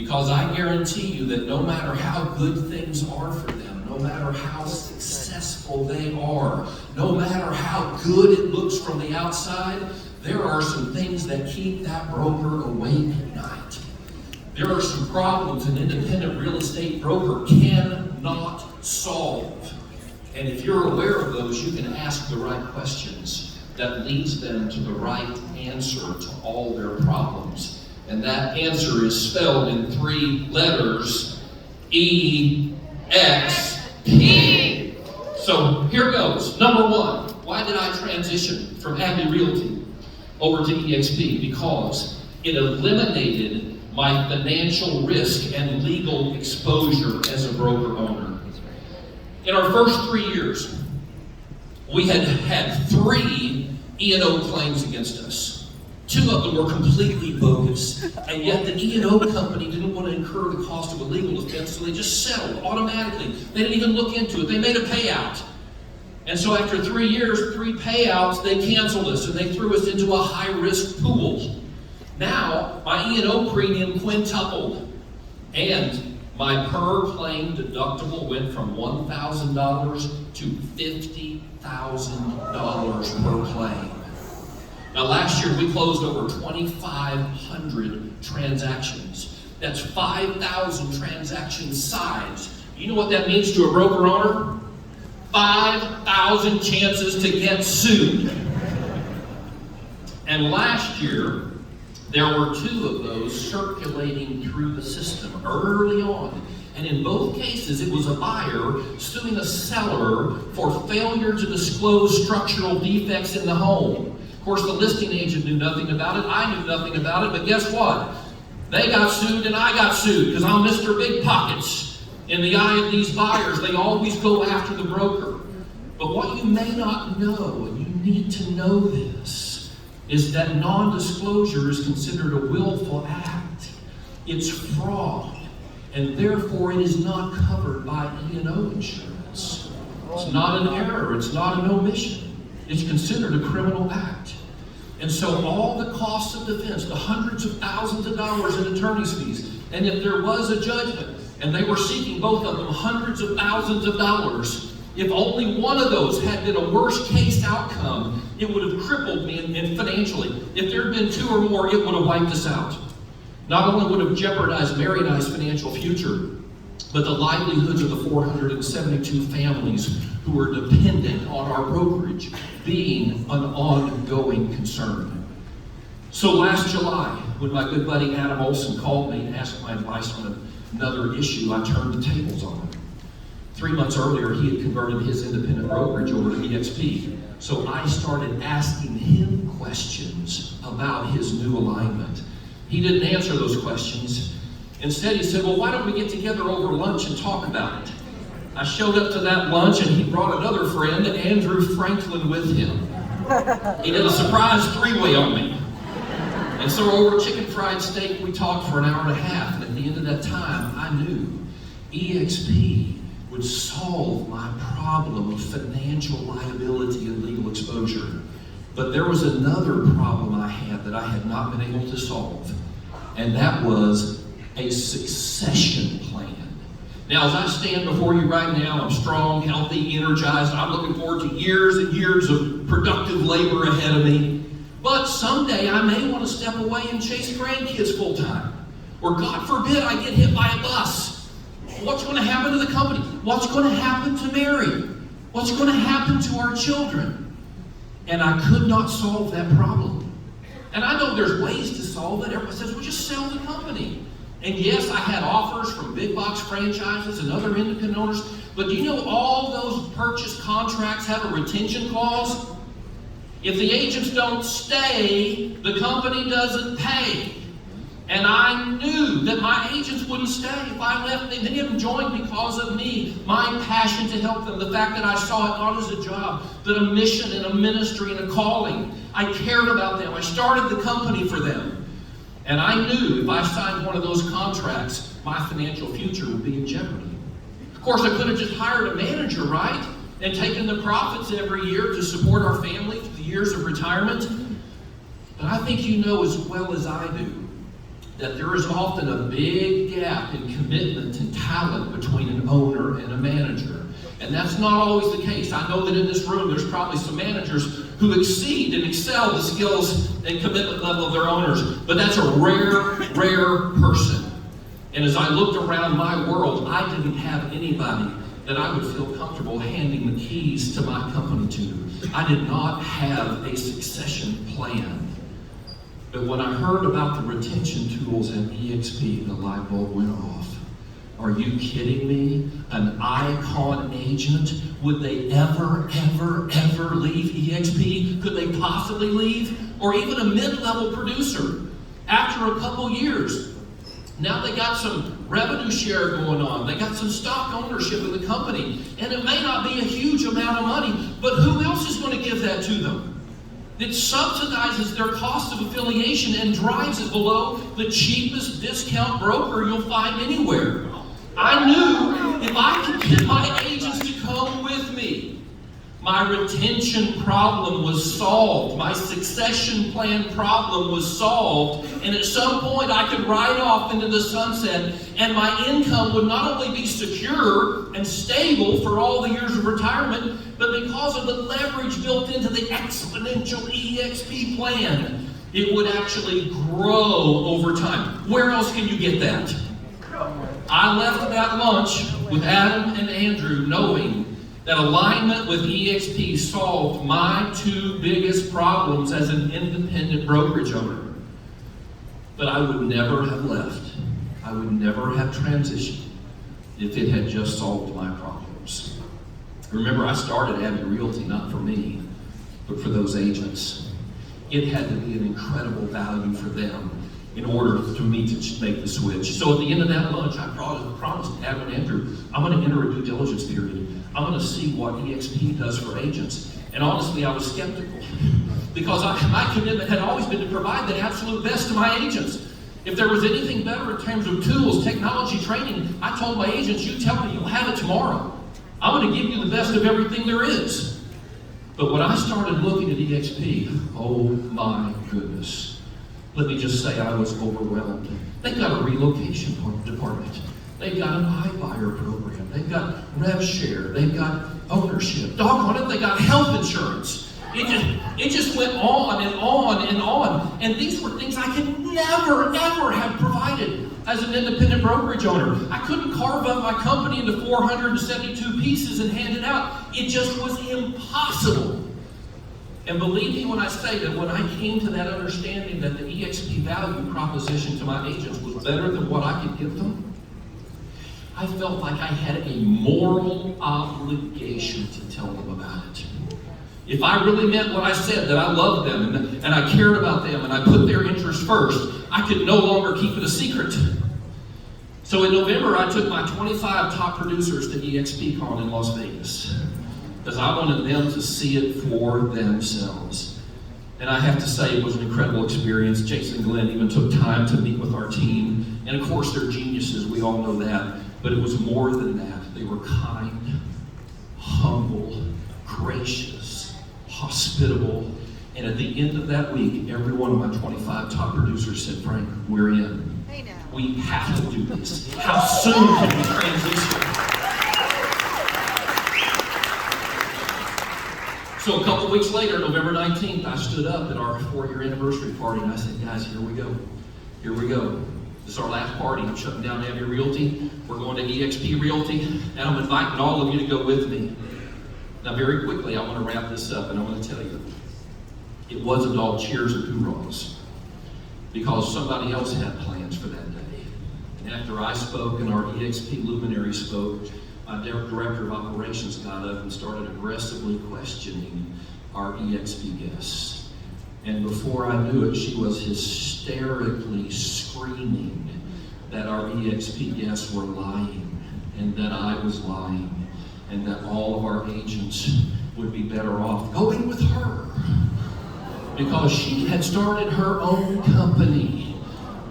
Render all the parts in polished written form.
Because I guarantee you that no matter how good things are for them, no matter how successful they are, no matter how good it looks from the outside, there are some things that keep that broker awake at night. There are some problems an independent real estate broker cannot solve. And if you're aware of those, you can ask the right questions that leads them to the right answer to all their problems. And that answer is spelled in 3 letters, eXp. So here goes. Number 1, why did I transition from Abbott Realty over to eXp? Because it eliminated my financial risk and legal exposure as a broker owner. In our first 3 years, we had 3 E&O claims against us. 2 of them were completely bogus, and yet the E&O company didn't want to incur the cost of a legal defense, so they just settled automatically. They didn't even look into it. They made a payout. And so after 3 years, 3 payouts, they canceled us, and they threw us into a high-risk pool. Now, my E&O premium quintupled, and my per-claim deductible went from $1,000 to $50,000 per claim. Now, last year, we closed over 2,500 transactions. That's 5,000 transaction size. You know what that means to a broker owner? 5,000 chances to get sued. And last year, there were 2 of those circulating through the system early on. And in both cases, it was a buyer suing a seller for failure to disclose structural defects in the home. Of course, the listing agent knew nothing about it. I knew nothing about it. But guess what? They got sued and I got sued because I'm Mr. Big Pockets. In the eye of these buyers, they always go after the broker. But what you may not know, and you need to know this, is that non-disclosure is considered a willful act. It's fraud, and therefore it is not covered by E&O insurance. It's not an error. It's not an omission. It's considered a criminal act. And so all the costs of defense, the hundreds of thousands of dollars in attorney's fees, and if there was a judgment, and they were seeking, both of them, hundreds of thousands of dollars, if only one of those had been a worst case outcome, it would have crippled me financially. If there had been 2 or more, it would have wiped us out. Not only would have jeopardized Mary and I's financial future, but the livelihoods of the 472 families who were dependent on our brokerage being an ongoing concern. So last July, when my good buddy Adam Olson called me and asked my advice on another issue, I turned the tables on him. 3 months earlier, he had converted his independent brokerage over to eXp. So I started asking him questions about his new alignment. He didn't answer those questions. Instead, he said, well, why don't we get together over lunch and talk about it? I showed up to that lunch, and he brought another friend, Andrew Franklin, with him. He did a surprise 3-way on me. And so over chicken fried steak, we talked for an hour and a half. And at the end of that time, I knew eXp would solve my problem of financial liability and legal exposure. But there was another problem I had that I had not been able to solve, and that was a succession plan. Now, as I stand before you right now, I'm strong, healthy, energized. I'm looking forward to years and years of productive labor ahead of me. But someday I may want to step away and chase grandkids full time. Or God forbid I get hit by a bus. What's going to happen to the company? What's going to happen to Mary? What's going to happen to our children? And I could not solve that problem. And I know there's ways to solve it. Everyone says, well, just sell the company. And yes, I had offers from big box franchises and other independent owners, but do you know all those purchase contracts have a retention clause? If the agents don't stay, the company doesn't pay. And I knew that my agents wouldn't stay if I left. Many of them joined because of me, my passion to help them, the fact that I saw it not as a job, but a mission and a ministry and a calling. I cared about them. I started the company for them. And I knew if I signed one of those contracts, my financial future would be in jeopardy. Of course, I could have just hired a manager, right? And taken the profits every year to support our family through the years of retirement. But I think you know as well as I do that there is often a big gap in commitment and talent between an owner and a manager. And that's not always the case. I know that in this room there's probably some managers who exceed and excel the skills and commitment level of their owners, but that's a rare person. And as I looked around my world, I didn't have anybody that I would feel comfortable handing the keys to my company to. I did not have a succession plan. But when I heard about the retention tools at eXp, the light bulb went off. Are you kidding me? An icon agent? Would they ever leave eXp? Could they possibly leave? Or even a mid-level producer after a couple years. Now they got some revenue share going on. They got some stock ownership in the company. And it may not be a huge amount of money, but who else is going to give that to them? It subsidizes their cost of affiliation and drives it below the cheapest discount broker you'll find anywhere. I knew if I could get my agents to come with me, my retention problem was solved. My succession plan problem was solved. And at some point I could ride off into the sunset and my income would not only be secure and stable for all the years of retirement, but because of the leverage built into the exponential eXp plan, it would actually grow over time. Where else can you get that? I left that lunch with Adam and Andrew knowing that alignment with eXp solved my two biggest problems as an independent brokerage owner. But I would never have left. I would never have transitioned if it had just solved my problems. Remember, I started Abbott Realty not for me, but for those agents. It had to be an incredible value for them in order for me to make the switch. So at the end of that lunch, I promised Adam and Andrew, I'm going to enter a due diligence period. I'm going to see what eXp does for agents. And honestly, I was skeptical because my commitment had always been to provide the absolute best to my agents. If there was anything better in terms of tools, technology, training, I told my agents, you tell me, you'll have it tomorrow. I'm going to give you the best of everything there is. But when I started looking at eXp, oh my goodness. Let me just say I was overwhelmed. They've got a relocation department. They've got an iBuyer program. They've got rev share. They've got ownership. Doggone it, they got health insurance. It just went on and on and on. And these were things I could never, ever have provided as an independent brokerage owner. I couldn't carve up my company into 472 pieces and hand it out. It just was impossible. And believe me when I say that when I came to that understanding that the eXp value proposition to my agents was better than what I could give them, I felt like I had a moral obligation to tell them about it. If I really meant what I said, that I loved them and I cared about them and I put their interests first, I could no longer keep it a secret. So in November, I took my 25 top producers to eXpCon in Las Vegas because I wanted them to see it for themselves. And I have to say it was an incredible experience. Jason and Glenn even took time to meet with our team. And of course, they're geniuses, we all know that. But it was more than that. They were kind, humble, gracious, hospitable. And at the end of that week, every one of my 25 top producers said, Frank, we're in. Hey now. We have to do this. How soon can we transition? So a couple weeks later, November 19th, I stood up at our 4-year anniversary party and I said, guys, here we go. Here we go. This is our last party. I'm shutting down Abbott Realty. We're going to eXp Realty, and I'm inviting all of you to go with me. Now, very quickly, I want to wrap this up, and I want to tell you, it wasn't all cheers and hoorahs, because somebody else had plans for that day. And after I spoke and our eXp luminary spoke, my director of operations got up and started aggressively questioning our eXp guests. And before I knew it, she was hysterically screaming that our eXp guests were lying, and that I was lying, and that all of our agents would be better off going with her because she had started her own company.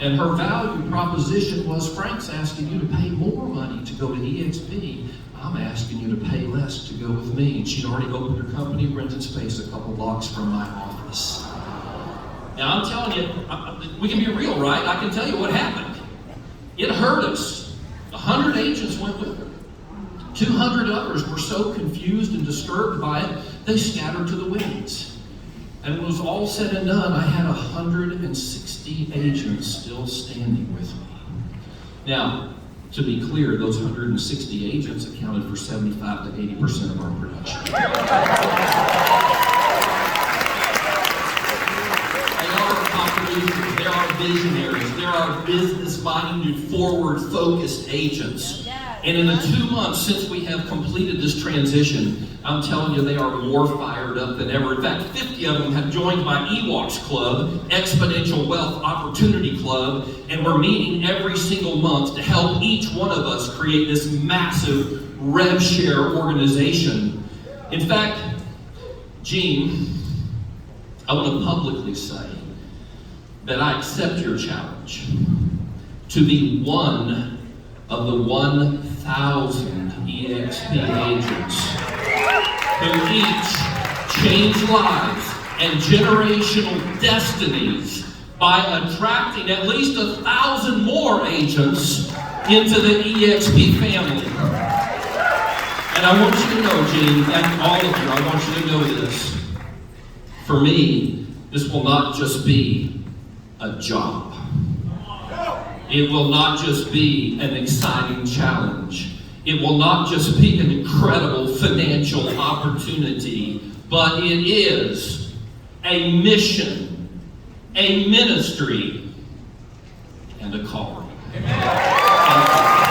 And her value proposition was, Frank's asking you to pay more money to go to eXp. I'm asking you to pay less to go with me. And she'd already opened her company, rented space a couple blocks from my office. Now I'm telling you, we can be real, right? I can tell you what happened. It hurt us. 100 agents went with her. 200 others were so confused and disturbed by it, they scattered to the winds. And when it was all said and done, I had 160 agents still standing with me. Now, to be clear, those 160 agents accounted for 75 to 80% of our production. They are top-producers, there are visionaries, there are business-minded, forward-focused agents. And in the 2 months since we have completed this transition, I'm telling you, they are more fired up than ever. In fact, 50 of them have joined my EWOX Club, Exponential Wealth Opportunity Club, and we're meeting every single month to help each one of us create this massive rev share organization. In fact, Gene, I want to publicly say that I accept your challenge to be one of the 1,000 eXp agents who each change lives and generational destinies by attracting at least 1,000 more agents into the eXp family. And I want you to know, Gene, and all of you, I want you to know this. For me, this will not just be a job. It will not just be an exciting challenge. It will not just be an incredible financial opportunity, but it is a mission, a ministry, and a calling. Amen.